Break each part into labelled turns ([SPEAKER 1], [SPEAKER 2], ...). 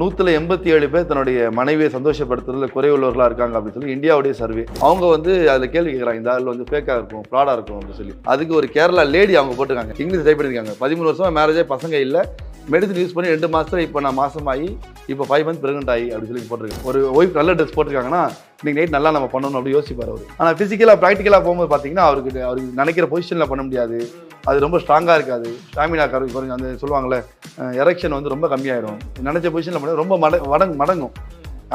[SPEAKER 1] 187 பேர் தன்னுடைய மனைவியை சந்தோஷப்படுத்துறதுல குறைவுள்ளவர்களாக இருக்காங்க அப்படின்னு சொல்லி இந்தியாவுடைய சர்வே. அவங்க வந்து அதில் கேள்வி கேட்குறாங்க, இந்த ஆள் வந்து ஃபேக்காக இருக்கும், ஃப்ராடாக இருக்கும் அப்படின்னு சொல்லி. அதுக்கு ஒரு கேரளா லேடி அவங்க போட்டிருக்காங்க, இங்கிலீஷ் டைப் பண்ணியிருக்காங்க. 13 வருஷமாக மேரேஜே பசங்க இல்லை, மெடிசன் யூஸ் பண்ணி 2 மாதத்தில் இப்போ நான் மாசமாகி இப்போ 5 மந்த் பிரெக்னென்ட் ஆகி அப்படின்னு சொல்லி போட்டிருக்கேன். ஒரு ஒய்ஃப் நல்ல ட்ரெஸ் போட்டிருக்காங்கன்னா இன்னைக்கு நைட் நல்லா நம்ம பண்ணணும் அப்படி யோசிப்பார் அவர். ஆனால் ஃபிசிக்கலாக ப்ராக்டிக்கலாக போகும்போது பார்த்தீங்கன்னா அவருக்கு நினைக்கிற பொசிஷனில் பண்ண முடியாது, அது ரொம்ப ஸ்ட்ராங்காக இருக்காது, ஸ்டாமினா குறைஞ்சு அந்த சொல்லுவாங்கள்ல எரெக்ஷன் வந்து ரொம்ப கம்மியாயிடும், நினச்ச பொசிஷனில் பண்ண ரொம்ப மடங்கும்.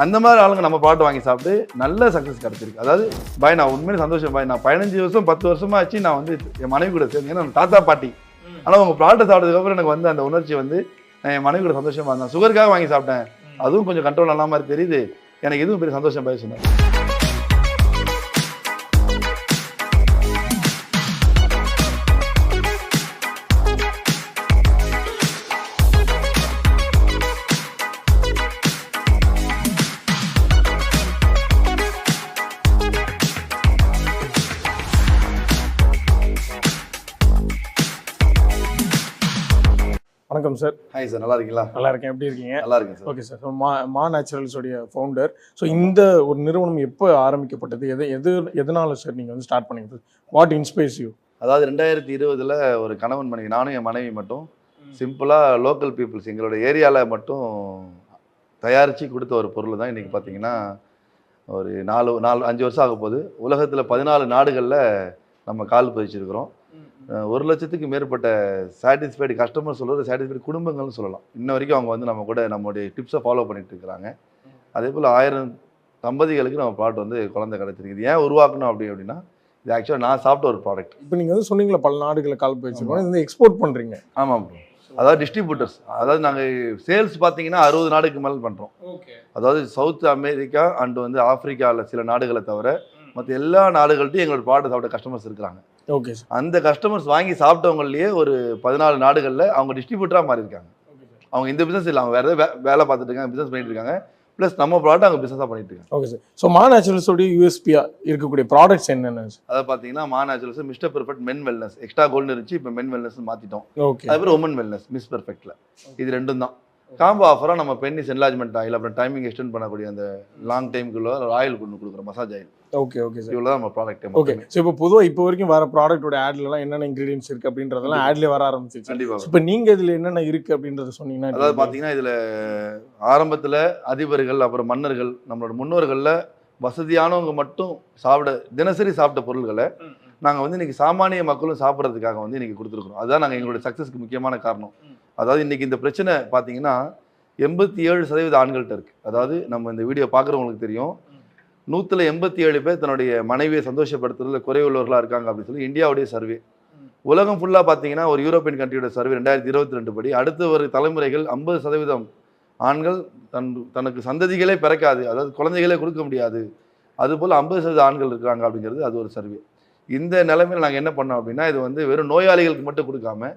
[SPEAKER 1] அந்த மாதிரி ஆளுங்க நம்ம பாட்டு வாங்கி சாப்பிட்டு நல்ல சக்ஸஸ் கிடச்சிருக்கு. அதாவது பாய் நான் உண்மையிலே சந்தோஷம் பாய், நான் 15 வருஷம் 10 வருஷமாக ஆச்சு நான் வந்து என் மனைவி கூட சேர்ந்து, ஏன்னா தாத்தா பாட்டி. ஆனால் உங்கள் ப்ராடக்ட் சாப்பிட்டதுக்கப்புறம் எனக்கு வந்து அந்த உணர்ச்சி வந்து என் மனைவி கூட சந்தோஷமாக இருந்தேன். சுகருக்காக வாங்கி சாப்பிட்டேன், அதுவும் கொஞ்சம் கண்ட்ரோல் நல்ல மாதிரி தெரியுது, எனக்கு இதுவும் பெரிய சந்தோஷம் பாய் சொன்னேன்.
[SPEAKER 2] வணக்கம் சார்.
[SPEAKER 1] ஹாய் சார், நல்லா இருக்கீங்களா?
[SPEAKER 2] நல்லா இருக்கேன், எப்படி இருக்கீங்க?
[SPEAKER 1] நல்லா இருக்கேன் சார்.
[SPEAKER 2] Okay sir. ஸோ மா நேச்சுரல்ஸோடைய ஃபவுண்டர். ஸோ இந்த ஒரு நிறுவனம் எப்போ ஆரம்பிக்கப்பட்டது, எதனால சார் நீங்கள் வந்து ஸ்டார்ட் பண்ணீங்க? What inspires you?
[SPEAKER 1] அதாவது 2020 ஒரு கணவன் மனைவி, நானும் என் மனைவி மட்டும் சிம்பிளாக லோக்கல் பீப்புள்ஸ் எங்களோட ஏரியாவில் மட்டும் தயாரித்து கொடுத்த ஒரு பொருள் தான் இன்றைக்கி பார்த்தீங்கன்னா ஒரு 5 வருஷம் ஆக போகுது. உலகத்தில் 14 நாடுகளில் நம்ம கால் பதிச்சிருக்கிறோம். 1 லட்சத்துக்கு மேற்பட்ட சாட்டிஸ்ஃபைடு கஸ்டமர் சொல்கிறது சாட்டிஸ்ஃபைடு குடும்பங்கள்னு சொல்லலாம். இன்ன வரைக்கும் அவங்க வந்து நம்ம கூட நம்மளுடைய டிப்ஸை ஃபாலோ பண்ணிட்டு இருக்கிறாங்க. அதே போல் 1000 தம்பதிகளுக்கு நம்ம ப்ராடக்ட் வந்து குழந்தை கிடச்சிருக்கு. ஏன் உருவாக்கணும் அப்படின்னா இது ஆக்சுவலாக நான் சாப்பிட்ட ஒரு ப்ராடக்ட்.
[SPEAKER 2] இப்போ நீங்கள் வந்து சொன்னீங்களா பல நாடுகளை கால் போயிடுச்சுருக்கோம், இது எக்ஸ்போர்ட் பண்ணுறீங்க?
[SPEAKER 1] ஆமாம் ப்ரோ. அதாவது டிஸ்ட்ரிபியூட்டர்ஸ், அதாவது நாங்கள் சேல்ஸ் பார்த்தீங்கன்னா 60 நாடுக்கு மேலே பண்ணுறோம். அதாவது சவுத் அமெரிக்கா அண்ட் வந்து ஆப்பிரிக்காவில் சில நாடுகளை தவிர மற்ற எல்லா நாடுகள்ட்டையும் எங்களோட ப்ராடக்ட் சாப்பிட்ட கஸ்டமர்ஸ் இருக்கிறாங்க.
[SPEAKER 2] Okay sir.
[SPEAKER 1] அந்த கஸ்டமர்ஸ் வாங்கி சாப்பிட்டவங்களையே ஒரு 14 நாடுகளில் அவங்க டிஸ்ட்ரிபியூட்டராக மாறி இருக்காங்க. அவங்க இந்த பிஸ்னஸ் இல்லை, அவங்க வேறு ஏதாவது வேலை பார்த்துட்டு இருக்காங்க, பிஸ்னஸ் பண்ணிட்டு இருக்காங்க, ப்ளஸ் நம்ம ப்ராடக்ட் அவங்க பிஸ்னஸாக பண்ணிட்டு இருக்காங்க.
[SPEAKER 2] Okay sir. ஸோ மா நேச்சுரல்ஸோடைய யூஎஸ்பியாக இருக்கக்கூடிய ப்ராடக்ட்ஸ் என்னென்ன?
[SPEAKER 1] அதை பார்த்தீங்கன்னா மா naturals mister perfect men wellness, extra gold இருந்துச்சு, இப்போ மென் வெல்னஸ் மாற்றிட்டோம்.
[SPEAKER 2] ஓகே.
[SPEAKER 1] அதுக்கப்புறம் உமன் வெல்னஸ் மிஸ் பெர்ஃபெக்டில். இது ரெண்டும் தான் காம்போ ஆஃபராக. நம்ம பென்னிஸ் என்லார்ஜ்மெண்ட் ஆயில், அப்புறம் டைமிங் எக்ஸ்டெண்ட் பண்ணக்கூடிய அந்த லாங் டைமுக்குள்ள ஆயில் கொண்டு கொடுக்குறோம், massage oil.
[SPEAKER 2] Okay okay sir.
[SPEAKER 1] இவ்வளோ தான் நம்ம ப்ராடக்ட்.
[SPEAKER 2] ஓகே. ஸோ இப்போ பொதுவாக இப்போ வரைக்கும் வர ப்ராடக்ட்டோட ஆட்லலாம் என்னென்ன இன்க்ரீடியன்ஸ் இருக்குது அப்படின்றதெல்லாம் ஆட்லேயே வர ஆரம்பிச்சிச்சு.
[SPEAKER 1] கண்டிப்பாக.
[SPEAKER 2] இப்போ நீங்கள் இதில் என்னென்ன இருக்குது அப்படின்றத சொன்னீங்கன்னா?
[SPEAKER 1] அதாவது பார்த்தீங்கன்னா இதில் ஆரம்பத்தில் அதிபர்கள் அப்புறம் மன்னர்கள் நம்மளோட முன்னோர்களில் வசதியானவங்க மட்டும் தினசரி சாப்பிட்ட பொருள்களை நாங்கள் வந்து இன்றைக்கி சாமானிய மக்களும் சாப்பிட்றதுக்காக வந்து இன்றைக்கி கொடுத்துருக்குறோம். அதுதான் நாங்கள் எங்களோட சக்ஸஸ்க்கு முக்கியமான காரணம். அதாவது இன்றைக்கி இந்த பிரச்சனை பார்த்தீங்கன்னா 87% ஆண்கள்கிட்ட இருக்குது. அதாவது நம்ம இந்த வீடியோ பார்க்குறவங்களுக்கு தெரியும், 187 பேர் தன்னுடைய மனைவியை சந்தோஷப்படுத்துறதுல குறைவுள்ளவர்களாக இருக்காங்க அப்படின்னு சொல்லி இந்தியாவுடைய சர்வே. உலகம் ஃபுல்லாக பார்த்தீங்கன்னா ஒரு யூரோப்பியன் கண்ட்ரியோட சர்வே 2022 படி அடுத்த ஒரு தலைமுறைகள் 50% ஆண்கள் தனக்கு சந்ததிகளே பிறக்காது, அதாவது குழந்தைகளே கொடுக்க முடியாது, அதுபோல் 50% ஆண்கள் இருக்கிறாங்க அப்படிங்கிறது அது ஒரு சர்வே. இந்த நிலைமையில் நாங்கள் என்ன பண்ணோம் அப்படின்னா, இது வந்து வெறும் நோயாளிகளுக்கு மட்டும் கொடுக்காம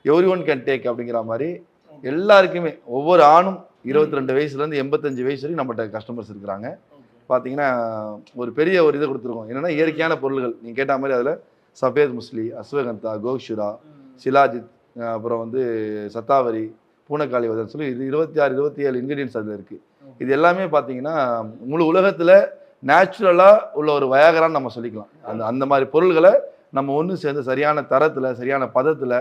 [SPEAKER 1] எவ்ரி ஒன் கேன் டேக் அப்படிங்கிற மாதிரி எல்லாருக்குமே, ஒவ்வொரு ஆணும் 22 வயசுலேருந்து 85 வயசு வரைக்கும் நம்மகிட்ட கஸ்டமர்ஸ் இருக்கிறாங்க. பார்த்தீங்கன்னா ஒரு பெரிய ஒரு இதை கொடுத்துருக்கோம். என்னென்னா இயற்கையான பொருள்கள் நீங்கள் கேட்ட மாதிரி அதில் சஃபேத் முஸ்லி, அஸ்வகந்தா, கோக்ஷுரா, சிலாஜித், அப்புறம் வந்து சத்தாவரி, பூனைக்காளி வதன்னு சொல்லி இது 26-27 இன்க்ரீடியன்ஸ் அதில் இருக்குது. இது எல்லாமே பார்த்தீங்கன்னா முழு உலகத்தில் நேச்சுரலாக உள்ள ஒரு வயாகரான்னு நம்ம சொல்லிக்கலாம். அந்த மாதிரி பொருள்களை நம்ம ஒன்று சேர்ந்து சரியான தரத்தில், சரியான பதத்தில்,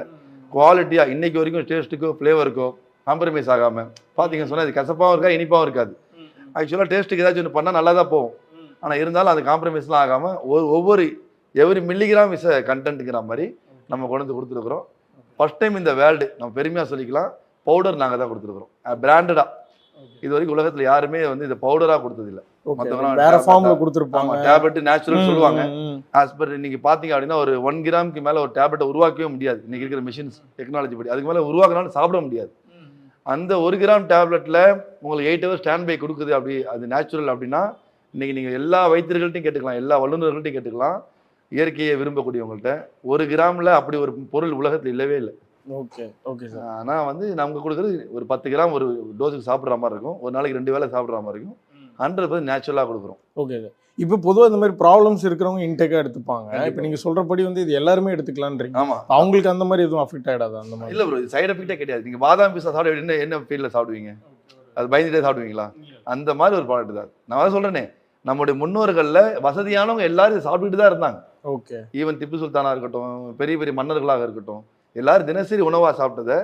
[SPEAKER 1] குவாலிட்டியாக இன்றைக்கி வரைக்கும் டேஸ்ட்டுக்கோ ஃப்ளேவருக்கோ காம்ப்ரமைஸ் ஆகாமல் பார்த்தீங்கன்னு சொன்னால் இது கசப்பாகவும் இருக்காது, இனிப்பாகவும் இருக்காது. ஆக்சுவலாக டேஸ்ட்டுக்கு ஏதாச்சும் ஒன்று பண்ணால் நல்லா தான் போகும், ஆனால் இருந்தாலும் அது காம்ப்ரமைஸ்லாம் ஆகாமல் எவ்ரி மில்லிகிராம் இஸ் கண்டென்ட்டுங்கிற மாதிரி நம்ம கொண்டு வந்து கொடுத்துருக்குறோம். ஃபஸ்ட் டைம் இந்த வேர்ல்டு நம்ம பெருமையாக சொல்லிக்கலாம், பவுடர் நாங்கள் தான் கொடுத்துருக்குறோம் பிராண்டடாக. இது வரைக்கும் உலகத்தில் யாருமே வந்து இந்த பவுடராக கொடுத்ததில்லை.
[SPEAKER 2] வேற ஃபார்ம்ல கொடுத்துருப்பாங்க.
[SPEAKER 1] டேப்லெட் நேச்சுரல் சொல்லுவாங்க. ஆஸ் பர் இன்னைக்கு பார்த்தீங்க அப்படின்னா ஒரு 1 கிராமுக்கு மேலே ஒரு டேப்லெட்டை உருவாக்கவே முடியாது இன்னைக்கு இருக்கிற மிஷின்ஸ் டெக்னாலஜி படி. அதுக்கு மேலே உருவாக்கினாலும் சாப்பிட முடியாது. அந்த 1 கிராம் டேப்லெட்டில் உங்களுக்கு 8 ஹவர்ஸ் ஸ்டாண்ட் பை கொடுக்குது. அப்படி அது நேச்சுரல் அப்படின்னா இன்னைக்கு நீங்கள் எல்லா வைத்தியர்கள்ட்டையும் கேட்டுக்கலாம், எல்லா வல்லுநர்கள்ட்டையும் கேட்டுக்கலாம், இயற்கையை விரும்பக்கூடியவங்கள்ட்ட 1 கிராமில் அப்படி ஒரு பொருள் உலகத்தில் இல்லவே இல்லை.
[SPEAKER 2] Okay okay sir.
[SPEAKER 1] ஆனால் வந்து நமக்கு கொடுக்குறது ஒரு 10 கிராம் ஒரு டோஸுக்கு சாப்பிட்ற மாதிரி இருக்கும், ஒரு நாளைக்கு 2 வேளை சாப்பிட்ற மாதிரி இருக்கும். 100% நேச்சுரலாக கொடுக்குறோம்.
[SPEAKER 2] Okay sir. இப்போ பொதுவாக இந்த மாதிரி ப்ராப்ளம்ஸ் இருக்கிறவங்க இன்டேக்காக எடுத்துப்பாங்க. இப்போ நீங்கள் சொல்கிறபடி வந்து இது எல்லாருமே எடுத்துக்கலான்றீங்க.
[SPEAKER 1] ஆமாம்.
[SPEAKER 2] அவங்களுக்கு அந்த மாதிரி எதுவும் அஃபெக்ட் ஆகிடாது? அந்த மாதிரி
[SPEAKER 1] இல்லை ப்ரோ, இது சைட் எஃபெக்டே கிடையாது. நீங்கள் பாதாம் பிஸ்தா சாப்பிட என்ன ஃபீல்டில் சாப்பிடுவீங்க? அது பயந்துட்டே சாப்பிடுவீங்களா? அந்த மாதிரி ஒரு ப்ராடக்ட் தான். நான் அதான் சொல்றேனே, நம்முடைய முன்னோர்கள்ல வசதியானவங்க எல்லாரும் சாப்பிட்டுட்டு தான் இருந்தாங்க.
[SPEAKER 2] ஓகே.
[SPEAKER 1] ஈவன் திப்பு சுல்தானா இருக்கட்டும், பெரிய பெரிய மன்னர்களாக இருக்கட்டும், எல்லாரும் தினசரி உணவா சாப்பிட்டத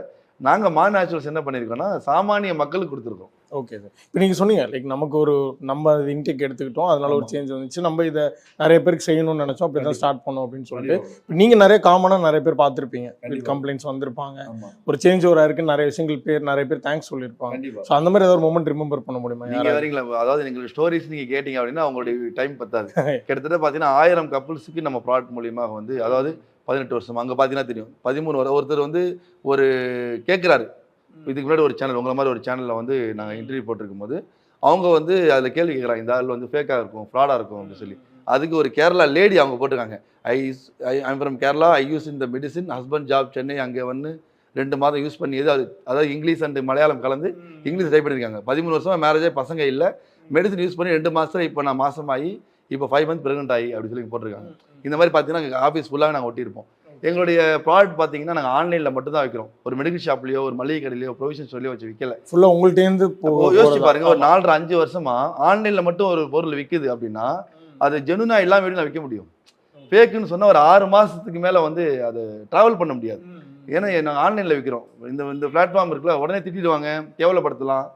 [SPEAKER 1] நாங்க மா நேச்சுரல்ஸ் என்ன பண்ணியிருக்கோம்னா, சாமானிய மக்களுக்கு கொடுத்துருக்கோம்.
[SPEAKER 2] Okay sir. இப்போ நீங்க சொன்னீங்க லைக் நமக்கு ஒரு நம்ம அது இன்டேக் எடுத்துக்கிட்டோம், அதனால ஒரு சேஞ்ச் வந்துச்சு, நம்ம இதை நிறைய பேருக்கு செய்யணும்னு நினைச்சோம், அப்படி தான் ஸ்டார்ட் பண்ணோம் அப்படின்னு சொல்லிட்டு. இப்போ நீங்க நிறைய காமனாக நிறைய பேர் பார்த்துருப்பீங்க, கம்ப்ளைண்ட்ஸ் வந்திருப்பாங்க, ஒரு சேஞ்ச் ஓவரா இருக்கு, நிறைய விஷயங்கள் நிறைய பேர் தேங்க்ஸ் சொல்லியிருப்பாங்க. ஸோ அந்த மாதிரி ஏதாவது ஒரு மொமெண்ட் ரிமெம்பர் பண்ண முடியுமா?
[SPEAKER 1] நீங்க வரீங்களா? அதாவது எங்களுக்கு ஸ்டோரிஸ் நீங்க கேட்டீங்க அப்படின்னா அவங்களுடைய டைம் பத்தாது. கிட்டத்தட்ட பார்த்தீங்கன்னா 1000 கப்புள்ஸுக்கு நம்ம ப்ராடக்ட் மூலியமாக வந்து, அதாவது 18 வருஷம் அங்கே பார்த்தீங்கன்னா தெரியும், 13 ஒருத்தர் வந்து ஒரு கேட்குறாரு. இதுக்கு முன்னாடி ஒரு சேனல், உங்களை மாதிரி ஒரு சேனலில் வந்து நாங்கள் இன்டர்வியூ போட்டிருக்கும் போது அவங்க வந்து அதில் கேள்வி கேட்குறாங்க, இந்த ஆள் வந்து ஃபேக்காக இருக்கும், ஃப்ராடாக இருக்கும் அப்படின்னு சொல்லி. அதுக்கு ஒரு கேரளா லேடி அவங்க போட்டிருக்காங்க, I from Kerala, I use இந்த மெடிசின், ஹஸ்பண்ட் ஜாப் சென்னை, அங்கே வந்து 2 மாதம் யூஸ் பண்ணியது. அதாவது இங்கிலீஷ் அண்ட் மலையாளம் கலந்து இங்கிலீஷ் டைப் பண்ணியிருக்காங்க. 13 வருஷமாக மேரேஜே பசங்க இல்லை, மெடிசின் யூஸ் பண்ணி 2 மாதத்தில் இப்போ நான் மாசமாகி இப்போ 5 மந்த் ப்ரெக்னென்ட் ஆகி அப்படி சொல்லி போட்டிருக்காங்க. இந்த மாதிரி பார்த்தீங்கன்னா ஆஃபீஸ் ஃபுல்லாக நாங்கள் ஒட்டியிருப்போம். எங்களுடைய ப்ராடக்ட் பார்த்தீங்கன்னா நாங்கள் ஆன்லைனில் மட்டும் தான் வைக்கிறோம். ஒரு மெடிக்கல் ஷாப்லையோ ஒரு மளிகை கடையிலையோ ப்ரொவிஷன் சொல்லியோ வச்சு விற்கல.
[SPEAKER 2] ஃபுல்லாக உங்கள்கிட்டேருந்து
[SPEAKER 1] யோசிச்சு பாருங்க, ஒரு 4.5 வருஷமா ஆன்லைனில் மட்டும் ஒரு பொருள் விற்குது அப்படின்னா அது ஜெனுனா இல்லாமல் எப்படி நான் விற்க முடியும்? ஃபேக்குன்னு சொன்னால் ஒரு 6 மாதத்துக்கு மேலே வந்து அது ட்ராவல் பண்ண முடியாது. ஏன்னா நாங்கள் ஆன்லைனில் விற்கிறோம். இந்த பிளாட்ஃபார்ம் இருக்குல்ல, உடனே திட்டிடுவாங்க, கேவலப்படுத்தலாம்.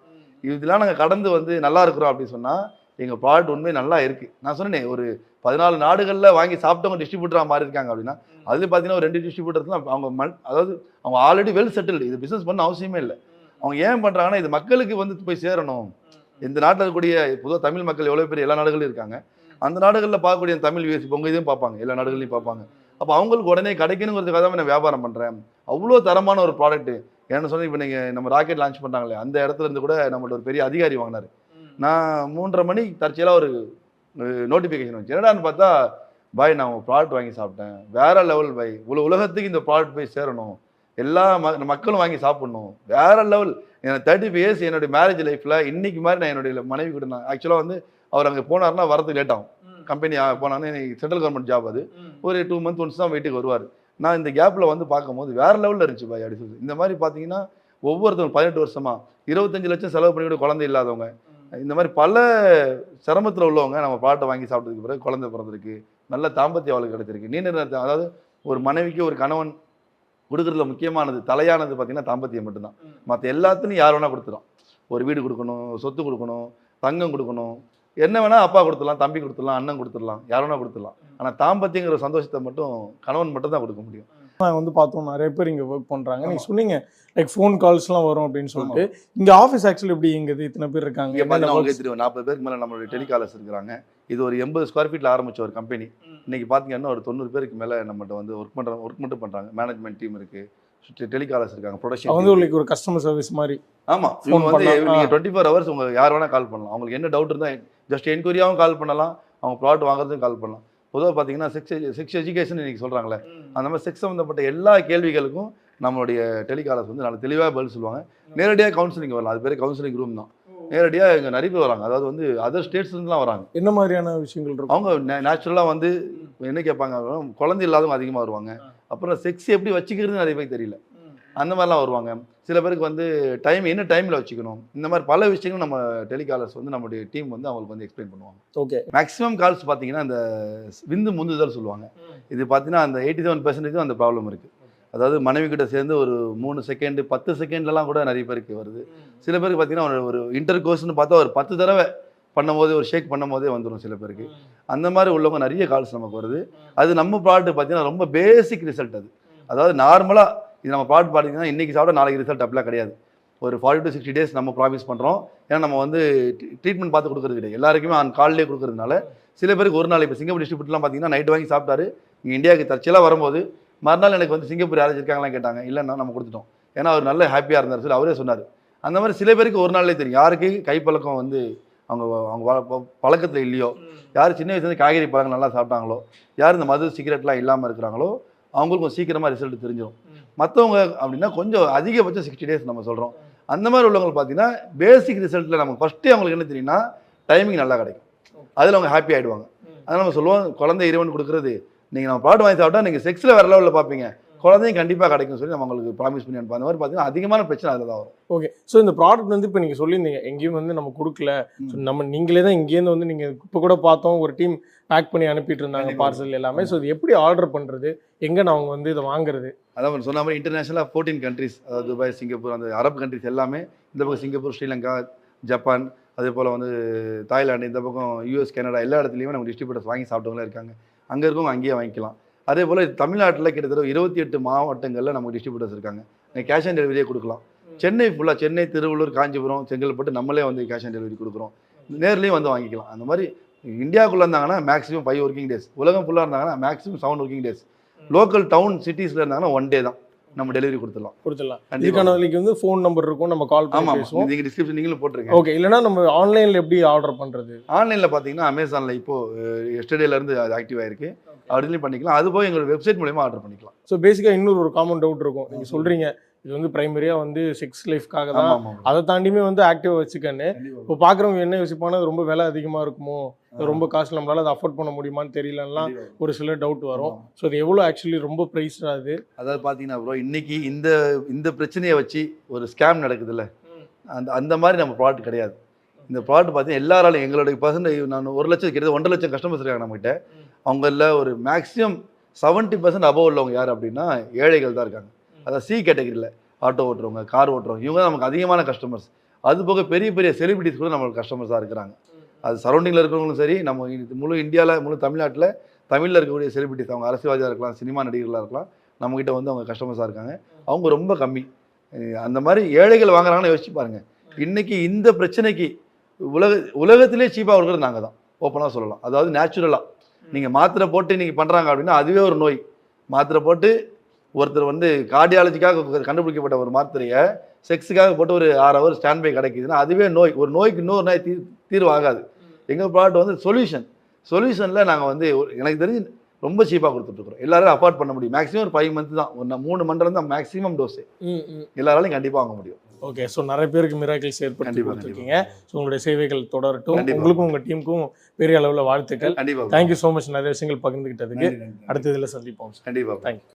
[SPEAKER 1] இதெல்லாம் நாங்கள் கடந்து வந்து நல்லா இருக்கிறோம் அப்படின்னு சொன்னால் எங்கள் ப்ராடக்ட் உண்மை நல்லா இருக்குது. நான் சொன்னேன், ஒரு 14 நாடுகளில் வாங்கி சாப்பிட்டவங்க டிஸ்ட்ரிபியூட்டராக மாறி இருக்காங்க அப்படின்னா, அதில் பார்த்தீங்கன்னா ஒரு 2 டிஸ்ட்ரிபியூட்டர்ஸ் தான் அவங்க அதாவது அவங்க ஆல்ரெடி வெல் செட்டில்டு, இது பிஸ்னஸ் பண்ண அவசியமே இல்லை. அவங்க ஏன் பண்ணுறாங்கன்னா, இது மக்களுக்கு வந்து போய் சேரணும். இந்த நாட்டில் இருக்கக்கூடிய பொதுவாக தமிழ் மக்கள் எவ்வளோ பேர் எல்லா நாடுகளும் இருக்காங்க, அந்த நாடுகளில் பார்க்கக்கூடிய தமிழ் வியூஸ் உங்கள் இதையும் பார்ப்பாங்க, எல்லா நாடுகளையும் பார்ப்பாங்க. அப்போ அவங்களுக்கு உடனே கிடைக்கணுங்கிறதுக்காக தான் நான் வியாபாரம் பண்ணுறேன். அவ்வளோ தரமான ஒரு ப்ராடக்ட்டு. ஏன்னு சொன்னால் இப்போ நீங்கள் நம்ம ராக்கெட் லான்ச் பண்ணுறாங்களே, அந்த இடத்துல இருந்து கூட நம்மளோட ஒரு பெரிய அதிகாரி வாங்கினார். நான் 3:30 மணிக்கு தற்செயலாக ஒரு நோட்டிஃபிகேஷன் வந்துச்சு. என்னடான்னு பார்த்தா, பாய் நான் உங்கள் ப்ராடக்ட் வாங்கி சாப்பிட்டேன், வேற லெவல் பாய், உலகத்துக்கு இந்த ப்ராடக்ட் போய் சேரணும், எல்லா மக்களும் வாங்கி சாப்பிடணும், வேற லெவல். எனக்கு 35 இயர்ஸ் என்னுடைய மேரேஜ் லைஃப்பில் இன்னைக்கு மாதிரி நான் என்னுடைய மனைவி கூட நான் ஆக்சுவலாக வந்து அவர் அங்கே போனார்னா வரதுக்கு லேட் ஆகும். கம்பெனி போனான்னு எனக்கு சென்ட்ரல் கவர்மெண்ட் ஜாப், அது ஒரு 2 மந்த் ஒன்ஸ் தான் வீட்டுக்கு வருவார். நான் இந்த கேப்பில் வந்து பார்க்கும்போது வேற லெவலில் இருந்துச்சு பாய் அப்படி சொல்லி. இந்த மாதிரி பார்த்தீங்கன்னா ஒவ்வொருத்தரும் 18 வருஷமா 25 லட்சம் செலவு பண்ணி கூட குழந்தை இல்லாதவங்க, இந்த மாதிரி பல சிரமத்தில் உள்ளவங்க நம்ம ப்ராடக்ட்டை வாங்கி சாப்பிட்டதுக்கு பிறகு குழந்தை பிறந்திருக்கு, நல்ல தாம்பத்திய வாழ்க்கை கிடைச்சிருக்கு. அதாவது ஒரு மனைவிக்கு ஒரு கணவன் கொடுக்குறதுல முக்கியமானது தலையானது பார்த்தீங்கன்னா தாம்பத்தியம் மட்டும்தான். மற்ற எல்லாத்துலையும் யார் வேணால் கொடுத்துடும். ஒரு வீடு கொடுக்கணும், சொத்து கொடுக்கணும், தங்கம் கொடுக்கணும், என்ன வேணால் அப்பா கொடுத்துடலாம், தம்பி கொடுத்துடலாம், அண்ணன் கொடுத்துடலாம், யார் வேணால் கொடுத்துடலாம். ஆனால் தாம்பத்தியங்கிற சந்தோஷத்தை மட்டும் கணவன் மட்டும் தான் கொடுக்க முடியும்.
[SPEAKER 2] நான் வந்து பார்த்தோம் நிறைய பேர் இங்கே ஒர்க் பண்ணுறாங்க. நீங்கள் சொன்னீங்க லைக் ஃபோன் கால்ஸ்லாம் வரும் அப்படின்னு சொல்லிட்டு. இங்கே ஆஃபீஸ் ஆக்சுவலி எப்படி இங்கே இத்தனை பேர் இருக்காங்க?
[SPEAKER 1] 40 பேருக்கு மேலே நம்மளுடைய டெலிகாலர்ஸ் இருக்கிறாங்க. இது ஒரு 80 ஸ்கொயர் ஃபீட்டில் ஆரம்பிச்ச ஒரு கம்பெனி. இன்னைக்கு பார்த்தீங்கன்னா ஒரு 90 பேருக்கு மேலே நம்மகிட்ட வந்து ஒர்க் மட்டும் பண்ணுறாங்க. மேனேஜ்மெண்ட் டீம் இருக்குது, டெலிகாலர்ஸ் இருக்காங்க, ப்ரொடக்ஷன்
[SPEAKER 2] வந்து ஒரு கஸ்டமர் சர்வீஸ் மாதிரி.
[SPEAKER 1] ஆமாம், இவங்க வந்து நீங்கள் 24 ஹவர்ஸ் உங்க யார் வேணால் கால் பண்ணலாம். அவங்களுக்கு என்ன டவுட் இருந்தால் ஜஸ்ட் என்கொயரியாகவும் கால் பண்ணலாம், அவங்க ப்ராடக்ட் வாங்குறதுக்கும் கால் பண்ணலாம். பொதுவாக பார்த்தீங்கன்னா செக்ஸ் எஜுகேஷன் இன்னைக்கு சொல்கிறாங்களே, அந்த மாதிரி செக்ஸ் சம்மந்தப்பட்ட எல்லா கேள்விகளுக்கும் நம்மளுடைய டெலிகாலர்ஸ் வந்து நல்ல தெளிவாக பதில் சொல்லுவாங்க. நேரடியாக கவுன்சிலிங் வரலாம், அது பேர் கவுன்சிலிங் ரூம் தான். நேரடியாக இங்கே நிறைய பேர் வராங்க, அதாவது வந்து அதர் ஸ்டேட்ஸ்லேருந்துலாம் வராங்க.
[SPEAKER 2] என்ன மாதிரியான விஷயங்கள் இருக்கும்?
[SPEAKER 1] அவங்க நேச்சுரலாக வந்து என்ன கேட்பாங்க, குழந்தை இல்லாதவங்க அதிகமாக வருவாங்க. அப்புறம் செக்ஸ் எப்படி வச்சுக்கிறது நிறைய பேருக்கு தெரியல, அந்த மாதிரிலாம் வருவாங்க. சில பேருக்கு வந்து என்ன டைமில் வச்சுக்கணும், இந்த மாதிரி பல விஷயங்கள் நம்ம டெலிகாலர்ஸ் வந்து நம்மளுடைய டீம் வந்து அவங்களுக்கு வந்து எக்ஸ்பிளைன் பண்ணுவாங்க.
[SPEAKER 2] ஓகே.
[SPEAKER 1] மேக்ஸிமம் கால்ஸ் பார்த்தீங்கன்னா இந்த விந்து முந்துதல் சொல்லுவாங்க. இது பார்த்தீங்கன்னா அந்த 87% அந்த ப்ராப்ளம் இருக்குது. அதாவது மனைவி கிட்ட சேர்ந்து ஒரு 3 செகண்ட் 10 செகண்ட்லலாம் கூட நிறைய பேருக்கு வருது. சில பேருக்கு பார்த்தீங்கன்னா ஒரு இன்டர் கோர்ஸ்னு பார்த்தா ஒரு 10 தடவை பண்ணும்போது, ஒரு ஷேக் பண்ணும் போதே வந்துடும் சில பேருக்கு. அந்த மாதிரி உள்ளவங்க நிறைய கால்ஸ் நமக்கு வருது. அது நம்ம ப்ராடக்ட் பார்த்தீங்கன்னா ரொம்ப பேசிக் ரிசல்ட். அதாவது நார்மலாக இது நம்ம ப்ராடக்ட் பார்த்தீங்கன்னா இன்றைக்கி சாப்பிட நாளைக்கு ரிசல்ட் அப்படிலாம் கிடையாது. ஒரு 40 to 60 days நம்ம ப்ராமிஸ் பண்ணுறோம். ஏன்னா நம்ம வந்து ட்ரீட்மெண்ட் பார்த்து கொடுக்குறது கிடையாது, எல்லாருக்குமே கால்லேயே கொடுக்குறதுனால. சில பேருக்கு ஒரு நாள் இப்போ சிங்கப்பூர் டிஸ்ட்ரிபியூட்லாம் பார்த்தீங்கன்னா நைட்டு வாங்கி சாப்பிட்டாரு, இங்கே இந்தியாவுக்கு தற்செயலாக வரும்போது மறுநாள் எனக்கு வந்து சிங்கப்பூர் யாராச்சும் இருக்காங்களாம் கேட்டாங்க, இல்லைன்னா நம்ம கொடுத்துட்டோம். ஏன்னா அவர் நல்ல ஹாப்பியாக இருந்தார் சொல்லி அவரே சொன்னார். அந்த மாதிரி சில பேருக்கு ஒரு நாள்லேயே தெரியும், யாருக்கு கைப்பழக்கம் வந்து அவங்க பழக்கத்தில் இல்லையோ, யார் சின்ன வயசுலேருந்து காய்கறி பழங்கள் நல்லா சாப்பிட்டாங்களோ, யார் இந்த மது சிகரெட்லாம் இல்லாமல் இருக்கிறாங்களோ அவங்களுக்கும் சீக்கிரமாக ரிசல்ட் தெரிஞ்சிடும். மற்றவங்க அப்படின்னா கொஞ்சம் அதிகபட்சம் 60 days நம்ம சொல்கிறோம். அந்த மாதிரி உள்ளவங்க பார்த்தீங்கன்னா பேசிக் ரிசல்ட்டில் நமக்கு ஃபஸ்ட்டே அவங்களுக்கு என்ன தெரியும்னா டைமிங் நல்லா கிடைக்கும், அதில் அவங்க ஹாப்பி ஆகிடுவாங்க. அதனால் நம்ம சொல்லுவோம், குழந்தை இறைவன் கொடுக்குறது. நீங்கள் நம்ம ப்ராடக்ட் வாங்கி சாப்பிட்டா நீங்கள் செக்ஸில் வேறு லெவலில் பார்ப்பீங்க, குழந்தையும் கண்டிப்பாக கிடைக்கும் சொல்லி நம்ம உங்களுக்கு ப்ராமிஸ் பண்ணி அனுப்போம். அந்த மாதிரி பார்த்தீங்கன்னா அதிகமான பிரச்சனை அதில் தான் வரும்.
[SPEAKER 2] ஓகே. ஸோ இந்த ப்ராடக்ட் வந்து இப்போ நீங்கள் சொல்லியிருந்தீங்க எங்கேயும் வந்து நம்ம கொடுக்கல, So, நம்ம நீங்களே தான் இங்கேருந்து வந்து நீங்கள் இப்போ கூட பார்த்தோம் ஒரு டீம் பேக் பண்ணி அனுப்பிட்டு இருந்தாங்க
[SPEAKER 1] கண்டிப்பா.
[SPEAKER 2] பார்சல் எல்லாமே. ஸோ இது எப்படி ஆர்டர் பண்ணுறது, எங்கே நான் அவங்க வந்து இதை வாங்குறது?
[SPEAKER 1] அதான் சொன்ன மாதிரி இன்டர்நேஷனலாக 14 கண்ட்ரிஸ், அதாவது துபாய், சிங்கப்பூர், அந்த அரபு கண்ட்ரிஸ் எல்லாமே, இந்த பக்கம் சிங்கப்பூர், ஸ்ரீலங்கா, ஜப்பான், அதே போல் வந்து தாய்லாந்து, இந்த பக்கம் யூஎஸ், கனடா, எல்லா இடத்துலையுமே நம்ம டிஸ்ட்ரிபியூட்டர்ஸ் வாங்கி சாப்பிட்டவங்களே இருக்காங்க. அங்கே இருக்கவங்க அங்கேயே வாங்கிக்கலாம். அதே போல் தமிழ்நாட்டில் கிட்டத்தட்ட 28 மாவட்டங்களில் நமக்கு டிஸ்ட்ரிபியூட்டர்ஸ் இருக்காங்க. நீங்கள் கேஷ் ஆன் டெலிவரியே கொடுக்கலாம். சென்னை ஃபுல்லாக, சென்னை, திருவள்ளூர், காஞ்சிபுரம், செங்கல்பட்டு நம்மளே வந்து கேஷ் ஆன் டெலிவரி கொடுக்குறோம். நேர்லேயும் வந்து வாங்கிக்கலாம். அந்த மாதிரி இந்தியாவுக்குள்ளே இருந்தாங்கன்னா மேக்ஸிமம் 5 ஒர்க்கிங் டேஸ், உலகம் ஃபுல்லாக இருந்தாங்கன்னா maximum 7 working days, local town சிட்டிஸில் இருந்தாங்கன்னா 1 டே தான் நம்ம டெலிவரி கொடுத்துடலாம்.
[SPEAKER 2] இதுக்கான வந்து ஃபோன் நம்பர் இருக்கும், நம்ம கால் பண்ணி
[SPEAKER 1] ஆமாம்,
[SPEAKER 2] பேசுவோம்.
[SPEAKER 1] நீங்கள் டிஸ்கிரிப்ஷன் நீங்களும் போட்டிருக்கேன்.
[SPEAKER 2] ஓகே. இல்லைனா நம்ம ஆன்லைனில் எப்படி ஆர்டர் பண்ணுறது?
[SPEAKER 1] ஆன்லைனில் பார்த்தீங்கன்னா அமேசானில் இப்போது எஸ்டர்டேலேருந்து அது ஆக்டிவ் ஆயிருக்கு. அப்படியும் பண்ணிக்கலாம். அது போய் எங்களோட வெப்சைட் மூலமா ஆர்டர் பண்ணிக்கலாம்.
[SPEAKER 2] ஸோ பேசிக்காக இன்னொரு ஒரு காமன் டவுட் இருக்கும். நீங்கள் சொல்கிறீங்க இது வந்து பிரைமரியாக வந்து செக்ஸ் லைஃப்காக தான், அதை தாண்டியுமே வந்து ஆக்டிவாக வச்சுக்கன்னு. இப்போ பார்க்குறவங்க என்ன யோசிப்பானா, அது ரொம்ப விலை அதிகமாக இருக்குமோ, ரொம்ப காசு நம்மளால அதை அஃபோர்ட் பண்ண முடியுமான்னு தெரியலலாம் ஒரு சில டவுட் வரும். ஸோ அது எவ்வளோ ஆக்சுவலி ரொம்ப ப்ரைஸ்டாக அது?
[SPEAKER 1] அதாவது பார்த்தீங்கன்னா ப்ரோ, இன்னைக்கு இந்த பிரச்சனையை வச்சு ஒரு ஸ்கேம் நடக்குதுல்ல, அந்த மாதிரி நம்ம ப்ராடக்ட் கிடையாது. இந்த ப்ராடக்ட் பார்த்தீங்கன்னா எல்லாராலும் எங்களுடைய பர்சன்ட் நான் 1 லட்சம் கிட்டத்தட்ட 1.5 லட்சம் கஸ்டமர்ஸ் இருக்காங்க நம்மகிட்ட. அவங்கள ஒரு மேக்ஸிமம் 70% அபவ் உள்ளவங்க யார் அப்படின்னா ஏழைகள் தான் இருக்காங்க. அதாவது சி கேட்டகரியில் ஆட்டோ ஓட்டுறவங்க, கார் ஓட்டுறவங்க, இவங்க தான் நமக்கு அதிகமான கஸ்டமர்ஸ். அது போக பெரிய பெரிய செலிபிரிட்டிஸ் கூட நம்மளுக்கு கஸ்டமர்ஸாக இருக்கிறாங்க. அது சரௌண்டிங்கில் இருக்கிறவங்களும் சரி, நம்ம முழு இந்தியாவில், முழு தமிழ்நாட்டில் தமிழில் இருக்கக்கூடிய செலிபிரிட்டிஸ், அவங்க அரசியல்வாதியாக இருக்கலாம், சினிமா நடிகர்களாக இருக்கலாம், நம்மகிட்ட வந்து அவங்க கஸ்டமர்ஸாக இருக்காங்க. அவங்க ரொம்ப கம்மி. அந்த மாதிரி ஏழைகள் வாங்குறாங்கன்னு யோசிச்சு பாருங்கள். இன்றைக்கி இந்த பிரச்சனைக்கு உலகத்திலே சீப்பாக இருக்கிறது நாங்கள் தான், ஓப்பனாக சொல்லலாம். அதாவது நேச்சுரலாக நீங்கள் மாத்திரை போட்டு நீங்கள் பண்ணுறாங்க அப்படின்னா அதுவே ஒரு நோய். மாத்திரை போட்டு ஒருத்தர் வந்து கார்டியாலஜிக்காக கண்டுபிடிக்கப்பட்ட ஒரு மாத்திரையை செக்ஸுக்காக போட்டு ஒரு 6 ஹவர் ஸ்டாண்ட் பை கிடைக்குதுன்னா அதுவே நோய். ஒரு நோய்க்கு இன்னொரு நோய் தீர்வு ஆகாது. எங்கள் ப்ராடக்ட் வந்து சொல்யூஷனில் நாங்கள் வந்து எனக்கு தெரிஞ்சு ரொம்ப சீப்பாக கொடுத்துட்ருக்குறோம். எல்லாரும் அஃபோர்ட் பண்ண முடியும். மேக்ஸிமம் ஒரு 5 மந்த் தான், ஒரு 3 மந்த்லேருந்து தான் மேக்ஸிமம் டோஸு எல்லாராலையும் கண்டிப்பாக வாங்க முடியும்.
[SPEAKER 2] ஓகே. ஸோ நிறைய பேருக்கு மிராக்கிள்ஸ் ஏற்படுத்தி கொடுத்துருக்கீங்க. ஸோ உங்களுடைய சேவைகள் தொடரட்டும். உங்களுக்கும் உங்கள் டீமுக்கும் பெரிய அளவில் வாழ்த்துக்கள்.
[SPEAKER 1] கண்டிப்பாக.
[SPEAKER 2] தேங்க்யூ ஸோ மச் நிறைய விஷயங்கள் பகிர்ந்துக்கிட்டதுக்கு. அடுத்த இதில் சந்திப்போம்.
[SPEAKER 1] கண்டிப்பாக.
[SPEAKER 2] தேங்க்யூ.